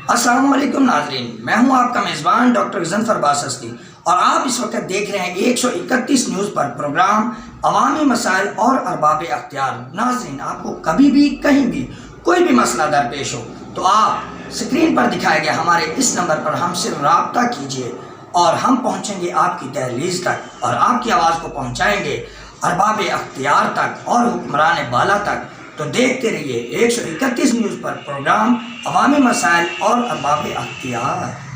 السلام علیکم ناظرین، میں ہوں آپ کا میزبان ڈاکٹر غضنفر باسستی اور آپ اس وقت دیکھ رہے ہیں 131 نیوز پر پروگرام عوامی مسائل اور ارباب اختیار۔ ناظرین، آپ کو کبھی بھی کہیں بھی کوئی بھی مسئلہ درپیش ہو تو آپ اسکرین پر دکھائے گئے ہمارے اس نمبر پر ہم سے رابطہ کیجیے اور ہم پہنچیں گے آپ کی دہلیز تک اور آپ کی آواز کو پہنچائیں گے ارباب اختیار تک اور حکمران بالا تک۔ تو دیکھتے رہیے 131 نیوز پر پروگرام عوامی مسائل اور ارباب اختیار۔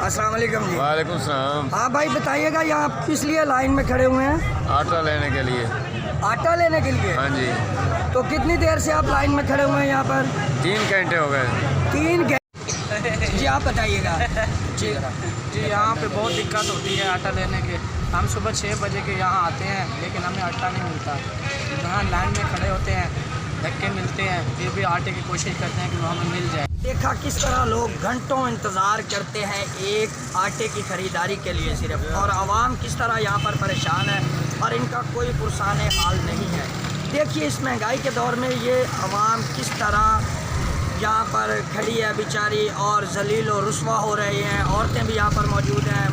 السلام علیکم جی۔ وعلیکم السلام۔ ہاں بھائی بتائیے گا، یہ آپ کس لیے لائن میں کھڑے ہوئے ہیں؟ آٹا لینے کے لیے۔ آٹا لینے کے لیے؟ ہاں جی۔ تو کتنی دیر سے آپ لائن میں کھڑے ہوئے ہیں یہاں پر؟ 3 گھنٹے ہو گئے۔ 3 گھنٹے؟ جی آپ بتائیے گا۔ جی یہاں پہ بہت دقت ہوتی ہے آٹا لینے کے۔ ہم صبح 6 بجے کے یہاں آتے ہیں لیکن ہمیں آٹا نہیں ملتا۔ یہاں لائن میں کھڑے ہوتے ہیں، دھکے ملتے ہیں، پھر بھی آٹے کی کوشش کرتے ہیں کہ وہ ہمیں مل جائے۔ دیکھا کس طرح لوگ گھنٹوں انتظار کرتے ہیں ایک آٹے کی خریداری کے لیے صرف، اور عوام کس طرح یہاں پر پریشان ہے اور ان کا کوئی پرسان حال نہیں ہے۔ دیکھیے اس مہنگائی کے دور میں یہ عوام کس طرح یہاں پر کھڑی ہے بیچاری اور ذلیل و رسوا ہو رہی ہیں۔ عورتیں بھی یہاں پر موجود ہیں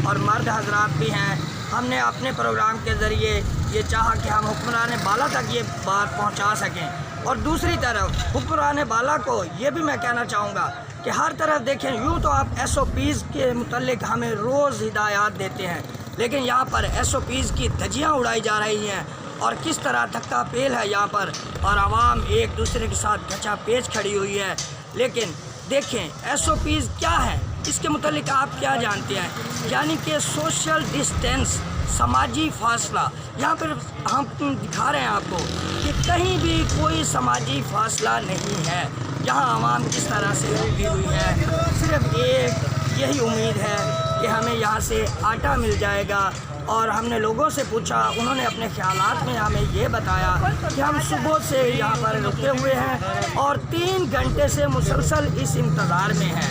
اور مرد حضرات بھی ہیں۔ ہم نے اپنے پروگرام کے ذریعے یہ چاہا کہ ہم حکمران بالا تک یہ بات پہنچا سکیں، اور دوسری طرف حکمران بالا کو یہ بھی میں کہنا چاہوں گا کہ ہر طرف دیکھیں، یوں تو آپ SOPs کے متعلق ہمیں روز ہدایات دیتے ہیں، لیکن یہاں پر SOPs کی دھجیاں اڑائی جا رہی ہیں اور کس طرح دھکا پیل ہے یہاں پر، اور عوام ایک دوسرے کے ساتھ گچا پیچ کھڑی ہوئی ہے۔ لیکن دیکھیں SOPs کیا ہے، اس کے متعلق آپ کیا جانتے ہیں؟ یعنی کہ سوشل ڈسٹینس، سماجی فاصلہ۔ یہاں پر ہم دکھا رہے ہیں آپ کو کہ کہیں بھی کوئی سماجی فاصلہ نہیں ہے۔ یہاں عوام کس طرح سے لگی ہوئی ہے، صرف ایک یہی امید ہے کہ ہمیں یہاں سے آٹا مل جائے گا۔ اور ہم نے لوگوں سے پوچھا، انہوں نے اپنے خیالات میں ہمیں یہ بتایا کہ ہم صبح سے یہاں پر رکے ہوئے ہیں اور 3 گھنٹے سے مسلسل اس انتظار میں ہیں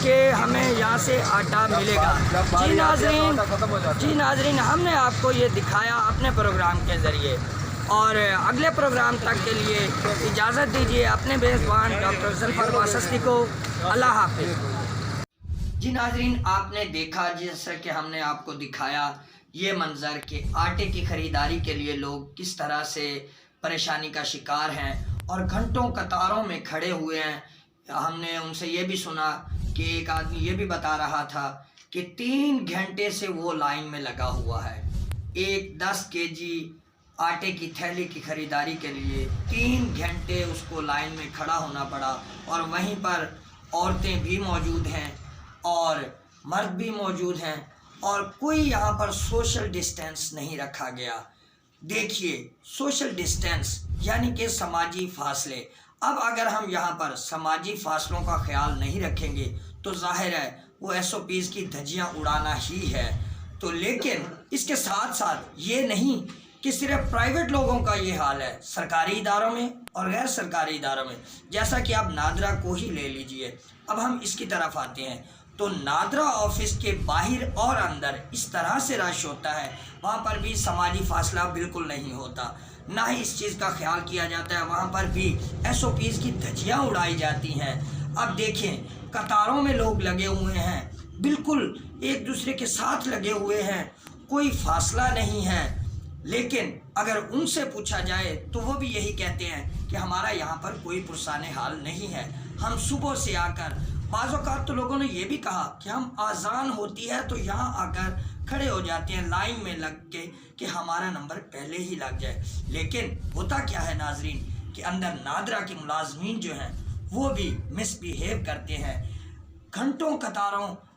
کہ ہمیں یہاں سے آٹا ملے گا۔ جی ناظرین، ہم نے آپ کو یہ دکھایا اپنے پروگرام کے ذریعے، اور اگلے پروگرام تک کے لیے اجازت دیجیے اپنے میزبان ڈاکٹر غضنفر باسستی کو۔ اللہ حافظ۔ جی ناظرین، آپ نے دیکھا جیسا کہ ہم نے آپ کو دکھایا یہ منظر کہ آٹے کی خریداری کے لیے لوگ کس طرح سے پریشانی کا شکار ہیں اور گھنٹوں قطاروں میں کھڑے ہوئے ہیں۔ ہم نے ان سے یہ بھی سنا کہ ایک آدمی یہ بھی بتا رہا تھا کہ 3 گھنٹے سے وہ لائن میں لگا ہوا ہے ایک 10 kg آٹے کی تھیلی کی خریداری کے لیے۔ 3 گھنٹے اس کو لائن میں کھڑا ہونا پڑا، اور وہیں پر عورتیں بھی موجود ہیں اور مرد بھی موجود ہیں، اور کوئی یہاں پر سوشل ڈسٹینس نہیں رکھا گیا۔ دیکھیے سوشل ڈسٹینس یعنی کہ سماجی فاصلے۔ اب اگر ہم یہاں پر سماجی فاصلوں کا خیال نہیں رکھیں گے تو ظاہر ہے وہ SOPs کی دھجیاں اڑانا ہی ہے۔ تو لیکن اس کے ساتھ ساتھ یہ نہیں کہ صرف پرائیویٹ لوگوں کا یہ حال ہے، سرکاری اداروں میں اور غیر سرکاری اداروں میں، جیسا کہ آپ نادرا کو ہی لے لیجئے۔ اب ہم اس کی طرف آتے ہیں تو نادرا آفس کے باہر اور اندر اس طرح سے رش ہوتا ہے، وہاں پر بھی سماجی فاصلہ بالکل نہیں ہوتا، نہ ہی اس چیز کا خیال کیا جاتا ہے، وہاں پر بھی SOPs کی دھجیاں اڑائی جاتی ہیں۔ اب دیکھیں قطاروں میں لوگ لگے ہوئے ہیں، بالکل ایک دوسرے کے ساتھ لگے ہوئے ہیں، کوئی فاصلہ نہیں ہے، لیکن اگر ان سے پوچھا جائے تو وہ بھی یہی کہتے ہیں کہ ہمارا یہاں پر کوئی پرسان حال نہیں ہے۔ ہم صبح سے آ کر، بعض اوقات تو لوگوں نے یہ بھی کہا کہ ہم آذان ہوتی ہے تو یہاں آ کر کھڑے ہو جاتے ہیں لائن میں لگ کے کہ ہمارا نمبر پہلے ہی لگ جائے۔ لیکن ہوتا کیا ہے ناظرین کہ اندر نادرا کے ملازمین جو ہیں وہ بھی مس بیہیو کرتے ہیں، گھنٹوں قطاروں